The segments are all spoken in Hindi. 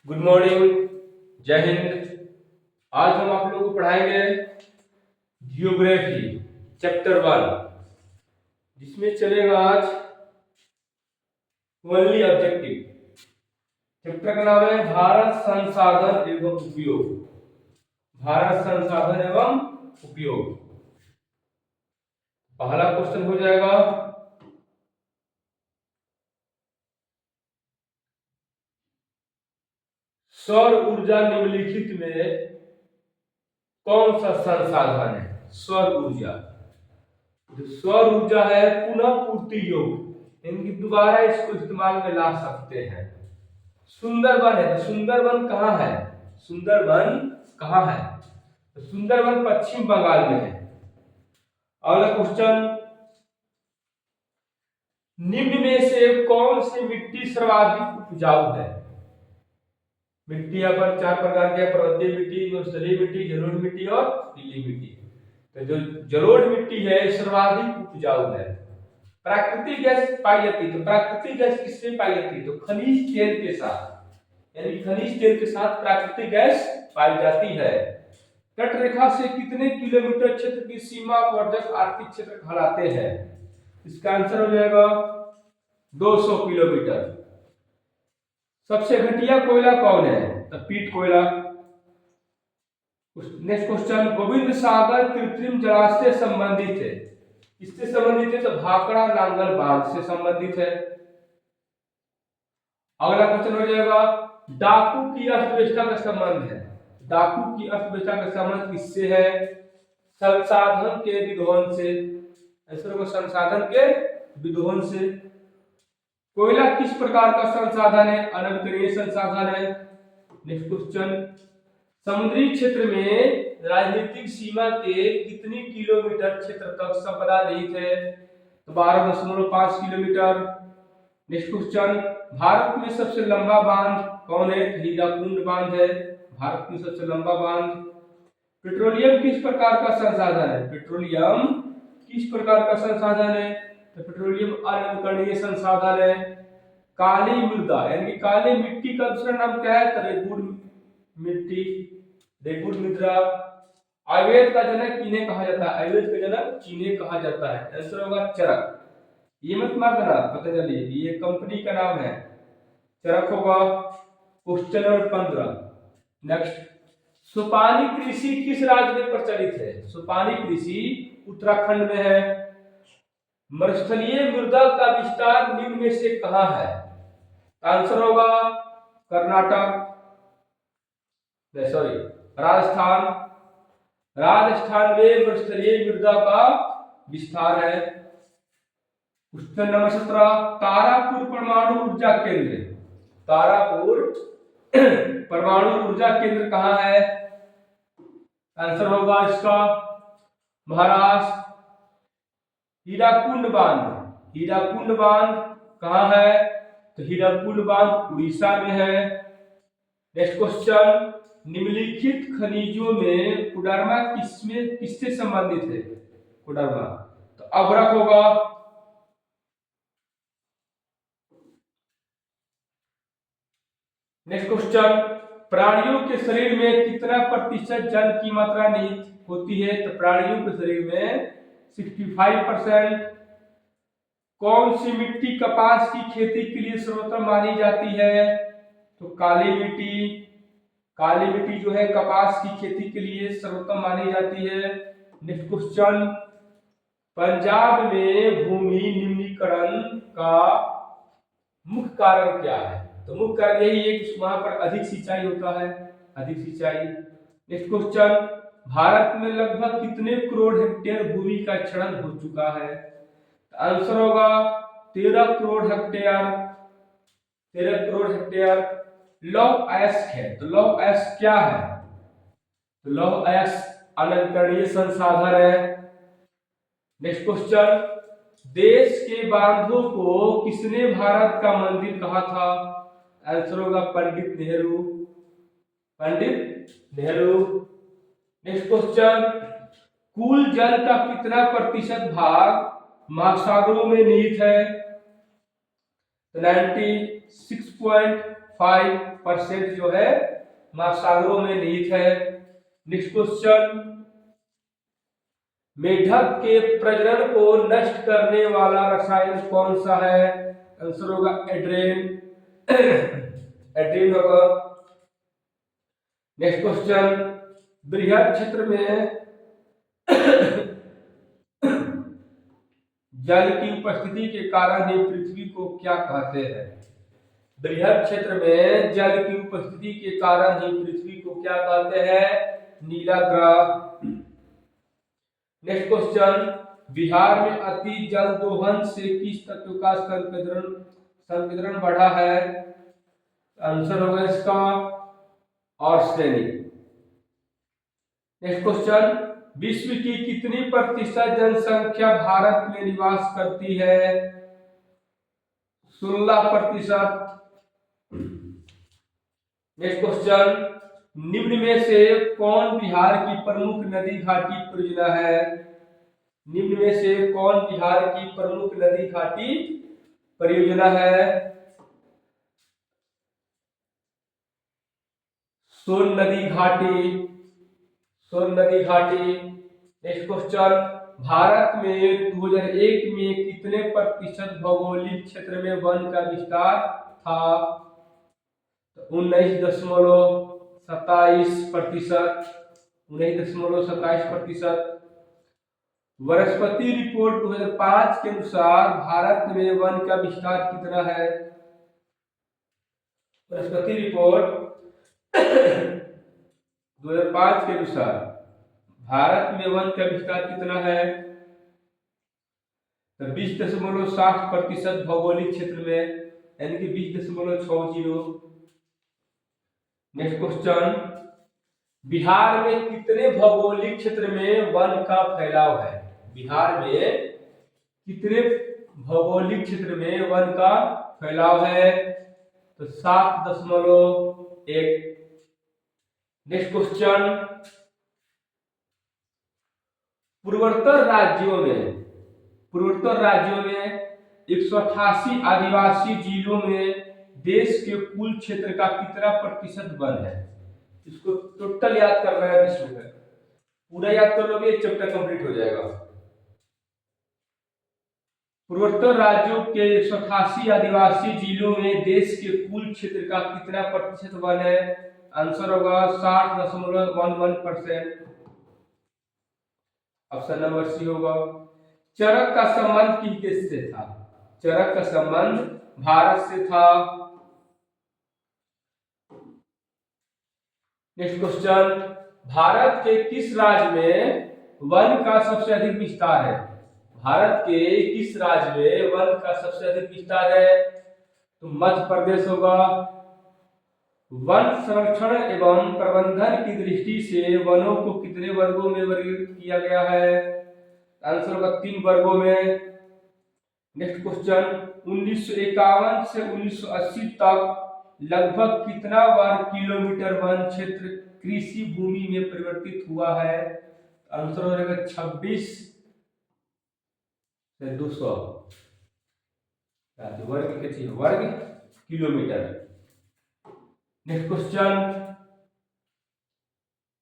गुड मॉर्निंग, जय हिंद। आज हम आप लोगों को पढ़ाएंगे जियोग्राफी चैप्टर 1, जिसमें चलेगा आज ओनली ऑब्जेक्टिव। चैप्टर का नाम है भारत संसाधन एवं उपयोग। भारत संसाधन एवं उपयोग। पहला क्वेश्चन हो जाएगा, सौर ऊर्जा निम्नलिखित में कौन सा संसाधन है? सौर ऊर्जा, जो सौर ऊर्जा है पुनः पूर्ति योग्य, इनकी दोबारा इसको इस्तेमाल में ला सकते हैं। सुंदरबन है, तो सुंदरबन कहाँ है? सुंदरबन कहाँ है? तो सुंदरबन पश्चिम बंगाल में है। अगला क्वेश्चन, निम्न में से कौन सी मिट्टी सर्वाधिक उपजाऊ है? मिट्टी यहाँ पर चार प्रकार के, पर्वतीय मिट्टी, मरुस्थलीय मिट्टी, जलोढ़ मिट्टी और पीली मिट्टी। तो जो जलोढ़ मिट्टी है सर्वाधिक उपजाऊ है। प्राकृतिक गैस पाई जाती है, तो प्राकृतिक गैस किससे पाई जाती है? तो खनिज तेल के साथ, यानी खनिज तेल के साथ प्राकृतिक गैस पाई जाती है। तट रेखा से कितने किलोमीटर क्षेत्र की सीमा वर्जक आर्थिक क्षेत्र कहलाते हैं? इसका आंसर हो जाएगा 200 किलोमीटर। सबसे घटिया कोयला कौन है? तो पीट कोयला। नेक्स्ट क्वेश्चन, गोविंद सागर कृत्रिम जलाशय संबंधित है, किससे संबंधित है? तो भाखड़ा नांगल बांध से संबंधित है। अगला क्वेश्चन हो जाएगा, डाकू की अर्थव्यवस्था का संबंध है। डाकू की अर्थव्यवस्था का संबंध किससे है? संसाधन के विध्वंस से। ऐसा होगा, संसाधन के विध्वंस से। कोयला किस प्रकार का संसाधन है? अनवकरणीय संसाधन है। नेक्स्ट क्वेश्चन, समुद्री क्षेत्र में राजनीतिक सीमा के कितनी किलोमीटर क्षेत्र तक संपदा निहित है? तो 12.5 किलोमीटर। नेक्स्ट क्वेश्चन, भारत में सबसे लंबा बांध कौन है? हीराकुंड बांध है भारत में सबसे लंबा बांध। पेट्रोलियम किस प्रकार का संसाधन है? पेट्रोलियम किस प्रकार का संसाधन है? तो पेट्रोलियम अनवकरणीय संसाधन है। काली मृदा यानी कि काली मिट्टी का दूसरा नाम क्या है? तो रेगुड़ मिट्टी, रेगुड़ मृदा। आयुर्वेद का जनक किन्हें कहा जाता है? आयुर्वेद का जनक चीने कहा जाता है। आंसर होगा चरक। ये मत मार देना, पतंजलि ये कंपनी का नाम है, चरक होगा। Question number 15। नेक्स्ट, सुपानी कृषि किस राज्य में प्रचलित है? सुपानी कृषि उत्तराखंड में है। मरुस्थलीय मृदा का विस्तार निम्न में से कहां है? आंसर होगा कर्नाटक, सॉरी राजस्थान। राजस्थान में मरुस्थलीय मृदा का विस्तार है। क्वेश्चन नंबर 17, तारापुर परमाणु ऊर्जा केंद्र, तारापुर परमाणु ऊर्जा केंद्र कहां है? आंसर होगा इसका महाराष्ट्र। हीराकुंड बांध, हीराकुंड बांध कहां है? तो हीराकुंड बांध उड़ीसा में है। नेक्स्ट क्वेश्चन, निम्नलिखित खनिजों में कोडरमा किससे संबंधित है? कोडरमा तो अभ्रक होगा। नेक्स्ट क्वेश्चन, प्राणियों के शरीर में कितना प्रतिशत जल की मात्रा निहित होती है? तो प्राणियों के शरीर में 65%। कौन सी मिट्टी कपास की खेती के लिए सर्वोत्तम मानी जाती है? तो काली मिट्टी। काली मिट्टी जो है कपास की खेती के लिए सर्वोत्तम मानी जाती है। नेक्स्ट क्वेश्चन, पंजाब में भूमि निम्नीकरण का मुख्य कारण क्या है? तो मुख्य कारण यही है कि वहां पर अधिक सिंचाई होता है, अधिक सिंचाई। नेक्स्ट क्वेश्चन, भारत में लगभग कितने करोड़ हेक्टेयर भूमि का क्षरण हो चुका है? आंसर होगा 13 करोड़ हेक्टेयर, 13 करोड़ हेक्टेयर। लौह अयस्क है, तो लौह अयस्क क्या है? तो लौह अयस्क अनवकरणीय संसाधन है। नेक्स्ट क्वेश्चन, देश के बांधों को किसने भारत का मंदिर कहा था? आंसर होगा पंडित नेहरू, पंडित नेहरू। नेक्स्ट क्वेश्चन, कुल जल का कितना प्रतिशत भाग महासागरों में निहित है? 96.5 5% जो है महासागरों में निहित है। नेक्स्ट क्वेश्चन, मेढक के प्रजनन को नष्ट करने वाला रसायन कौन सा है? आंसर होगा एड्रेन। एड्रेन होगा। नेक्स्ट क्वेश्चन, बृहद क्षेत्र में जल की उपस्थिति के कारण ही पृथ्वी को क्या कहते हैं? बृहद क्षेत्र में जल की उपस्थिति के कारण ही पृथ्वी को क्या कहते हैं? नीला ग्रह। नेक्स्ट क्वेश्चन, बिहार में अति जल दोहन से किस तत्व का संकेंद्रण बढ़ा है? आंसर होगा इसका आर्सेनिक। नेक्स्ट क्वेश्चन, विश्व की कितनी प्रतिशत जनसंख्या भारत में निवास करती है? 16%। नेक्स्ट क्वेश्चन, निम्न में से कौन बिहार की प्रमुख नदी घाटी परियोजना है? निम्न में से कौन बिहार की प्रमुख नदी घाटी परियोजना है? सोन नदी घाटी। सोन नदी घाटी। नेक्स्ट क्वेश्चन, भारत में 2001 में कितने प्रतिशत भौगोलिक क्षेत्र में वन का विस्तार था? 19.27%। 19.27%। वनस्पति रिपोर्ट 2005 के अनुसार भारत में वन का विस्तार कितना है? वनस्पति रिपोर्ट 2005 के अनुसार भारत में वन का विस्तार कितना है? तो 20.60% भौगोलिक क्षेत्र में, यानी कि 20.60। नेक्स्ट क्वेश्चन, बिहार में कितने भौगोलिक क्षेत्र में वन का फैलाव है? बिहार में कितने भौगोलिक क्षेत्र में वन का फैलाव है? तो 7.1। नेक्स्ट क्वेश्चन, पूर्वोत्तर राज्यों में 188 आदिवासी जिलों में देश के कुल क्षेत्र का कितना प्रतिशत वन है? इसको टोटल याद करना है 20 मिनट। पूरा याद कर लोगे एक चैप्टर कंप्लीट हो जाएगा। पूर्वोत्तर राज्यों के 188 आदिवासी जिलों में देश के कुल क्षेत्र का कितना प्रतिशत वन है? आंसर होगा 60.11%। ऑप्शन नंबर सी होगा। चरक का संबंध किस देश से था? चरक का संबंध भारत से था। नेक्स्ट क्वेश्चन, भारत के किस राज्य में वन का सबसे अधिक विस्तार है? भारत के किस राज्य में वन का सबसे अधिक विस्तार है? तो मध्य प्रदेश होगा। वन संरक्षण एवं प्रबंधन की दृष्टि से वनों को कितने वर्गों में वर्गीकृत किया गया है? आंसर होगा 3 वर्गों में। नेक्स्ट क्वेश्चन, 1951 से 1980 तक लगभग कितना वर्ग किलोमीटर वन क्षेत्र कृषि भूमि में परिवर्तित हुआ है? आंसर हो जाएगा 26 से 200 वर्ग किलोमीटर। नेक्स्ट क्वेश्चन,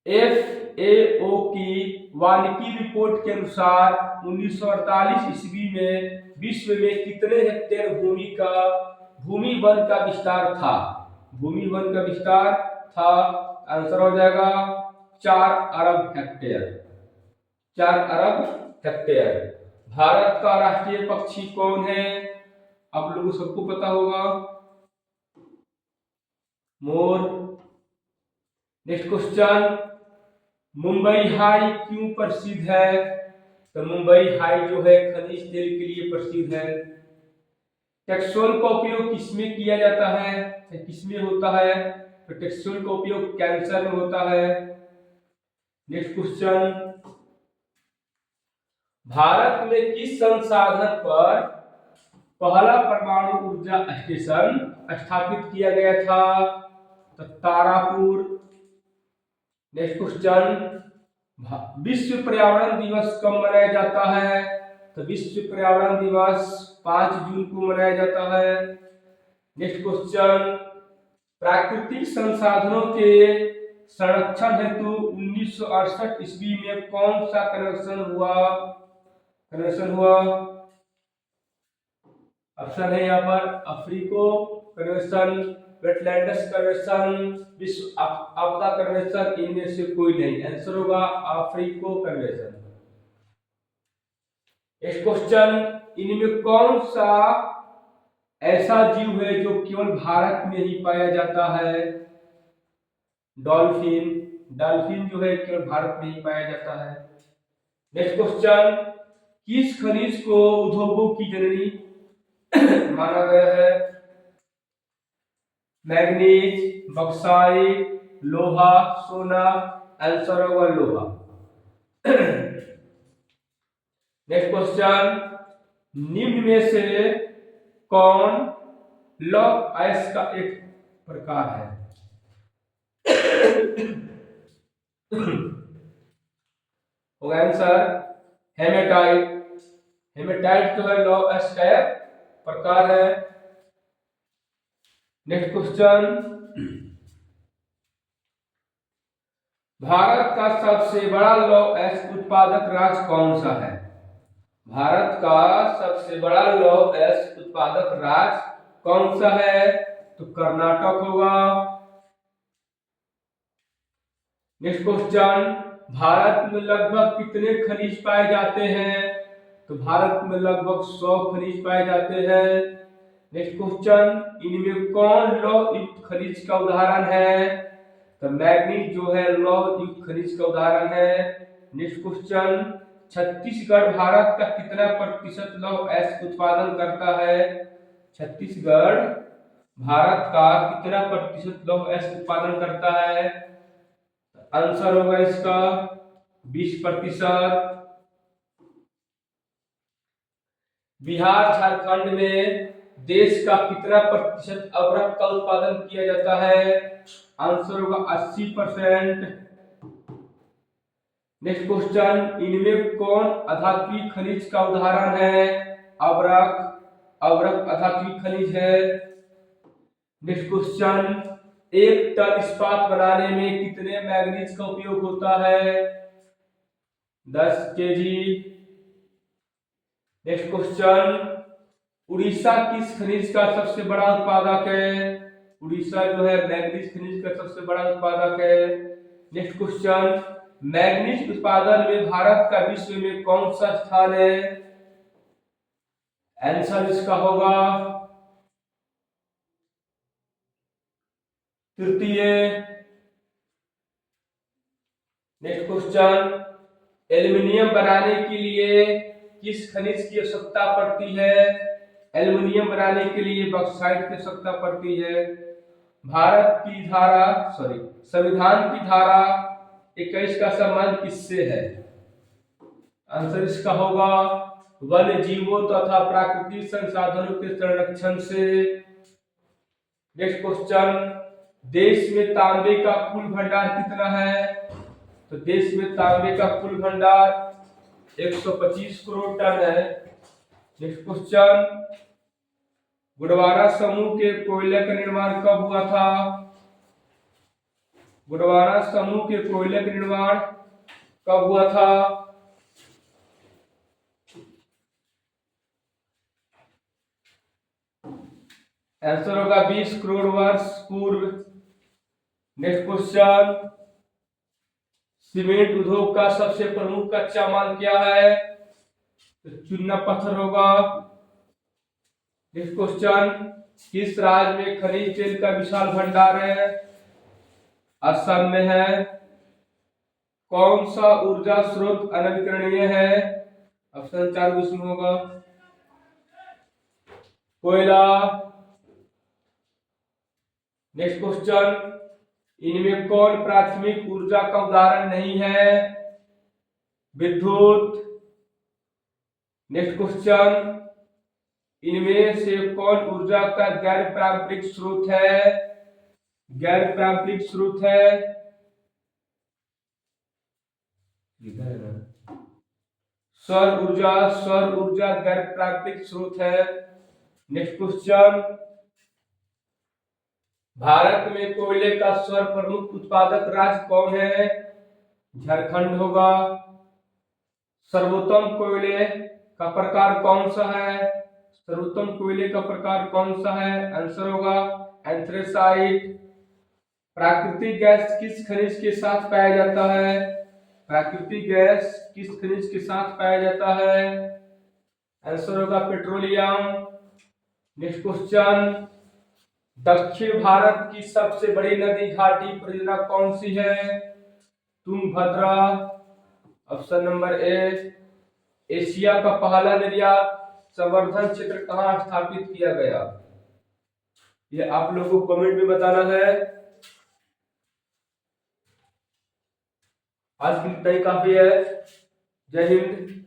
FAO की वानिकी रिपोर्ट के अनुसार 1948 ईस्वी में विश्व में कितने हेक्टेयर भूमि वन का विस्तार था? भूमि वन का विस्तार था। आंसर हो जाएगा 4 अरब हेक्टेयर। 4 अरब हेक्टेयर। भारत का राष्ट्रीय पक्षी कौन है? आप लोगों सबको पता होगा, मोर। नेक्स्ट क्वेश्चन, मुंबई हाई क्यों प्रसिद्ध है? तो मुंबई हाई जो है खनिज तेल के लिए प्रसिद्ध है। टेक्सोल का उपयोग किसमें किया जाता है, किसमें होता है? तो टेक्सोल का उपयोग कैंसर में होता है। नेक्स्ट क्वेश्चन, भारत में किस संसाधन पर पहला परमाणु ऊर्जा स्टेशन स्थापित किया गया था? तो तारापुर। नेक्स्ट क्वेश्चन, विश्व पर्यावरण दिवस कब मनाया जाता है? तो विश्व पर्यावरण दिवस 5 जून को मनाया जाता है। नेक्स्ट क्वेश्चन, प्राकृतिक संसाधनों के संरक्षण हेतु 1968 ईस्वी में कौन सा कन्वेंशन हुआ? ऑप्शन है यहाँ पर अफ्रीको कन्वेंशन, वेटलैंड्स कन्वेंशन, विश्व आपदा कन्वेंशन, इनमें से कोई नहीं। आंसर होगा अफ्रीको कन्वेंशन। नेक्स्ट क्वेश्चन, इनमें कौन सा ऐसा जीव है जो केवल भारत में ही पाया जाता है? डॉल्फिन। डॉल्फिन जो है केवल भारत में ही पाया जाता है। नेक्स्ट क्वेश्चन, किस खनिज को उद्योगों की जननी माना गया है? मैग्नीज, बक्साइट, लोहा, सोना। आंसर होगा लोहा। नेक्स्ट क्वेश्चन, निम्न में से कौन लौह अयस्क का एक प्रकार है? होगा आंसर हेमेटाइट। हेमेटाइट जो है लौह अयस्क का एक प्रकार है। नेक्स्ट क्वेश्चन, भारत का सबसे बड़ा लौह अयस्क उत्पादक राज्य कौन सा है? भारत का सबसे बड़ा लौह अयस्क उत्पादक राज्य कौन सा है? तो कर्नाटक होगा। नेक्स्ट क्वेश्चन, भारत में लगभग कितने खनिज पाए जाते हैं? तो भारत में लगभग 100 खनिज पाए जाते हैं। नेक्स्ट क्वेश्चन, इनमें कौन लौह युक्त खनिज का उदाहरण है? तो मैग्नीज जो है लौह युक्त खनिज का उदाहरण है। नेक्स्ट क्वेश्चन, छत्तीसगढ़ भारत का कितना प्रतिशत लौह अयस्क उत्पादन करता है? छत्तीसगढ़ भारत का कितना प्रतिशत लौह अयस्क उत्पादन करता है? आंसर होगा इसका 20%। बिहार झारखंड में देश का कितना प्रतिशत अवरक्त का उत्पादन किया जाता है? आंसर होगा 80%। नेक्स्ट क्वेश्चन, इनमें कौन अधात्विक खनिज का उदाहरण है? अवरक्त। अवरक्त अधात्विक खनिज है। नेक्स्ट क्वेश्चन, 1 टन इस्पात बनाने में कितने मैग्नीज का उपयोग होता है? 10 केजी। नेक्स्ट क्वेश्चन, उड़ीसा किस खनिज का सबसे बड़ा उत्पादक है? उड़ीसा जो है मैग्नीज खनिज का सबसे बड़ा उत्पादक है। नेक्स्ट क्वेश्चन, मैग्नीज उत्पादन में भारत का विश्व में कौन सा स्थान है? आंसर इसका होगा तृतीय। नेक्स्ट क्वेश्चन, एल्युमिनियम बनाने के लिए किस खनिज की आवश्यकता पड़ती है? एल्युमिनियम बनाने के लिए बॉक्साइट की आवश्यकता पड़ती है। संविधान की धारा 21 का संबंध किससे है? आंसर इसका होगा वन्य जीवों तथा प्राकृतिक संसाधनों के संरक्षण से। नेक्स्ट क्वेश्चन, देश में तांबे का कुल भंडार कितना है? तो देश में तांबे का कुल भंडार 125 करोड़ टन है। नेक्स्ट क्वेश्चन, गोंडवाना समूह के कोयले का निर्माण कब हुआ था? गोंडवाना समूह के कोयले का निर्माण कब हुआ था? आंसर होगा 20 करोड़ वर्ष पूर्व। नेक्स्ट क्वेश्चन, सीमेंट उद्योग का सबसे प्रमुख कच्चा माल क्या है? तो चूना पत्थर होगा। नेक्स्ट क्वेश्चन, किस राज्य में खनिज तेल का विशाल भंडार है? असम में है। कौन सा ऊर्जा स्रोत अनवीकरणीय है? ऑप्शन 4 इसमें होगा कोयला। नेक्स्ट क्वेश्चन, इनमें कौन प्राथमिक ऊर्जा का उदाहरण नहीं है? विद्युत। नेक्स्ट क्वेश्चन, इनमें से कौन ऊर्जा का गैर पारंपरिक स्रोत है? गैर पारंपरिक स्रोत है सौर ऊर्जा। सौर ऊर्जा गैर पारंपरिक स्रोत है। नेक्स्ट क्वेश्चन, भारत में कोयले का सर्वप्रमुख उत्पादक राज्य कौन है? झारखंड होगा। सर्वोत्तम कोयले का प्रकार कौन सा है? सर्वोत्तम कोयले का प्रकार कौन सा है? आंसर होगा एंथ्रेसाइट। प्राकृतिक गैस किस खनिज के साथ पाया जाता है? प्राकृतिक गैस किस खनिज के साथ पाया जाता है? आंसर होगा पेट्रोलियम। नेक्स्ट क्वेश्चन, दक्षिण भारत की सबसे बड़ी नदी घाटी परियोजना कौन सी है? Tungabhadra. Option number A. Asia का पहला निर्यात संवर्धन क्षेत्र कहाँ स्थापित किया गया? ये आप लोगों को कमेंट में बताना है। आज की टाइम काफी है। जय हिंद।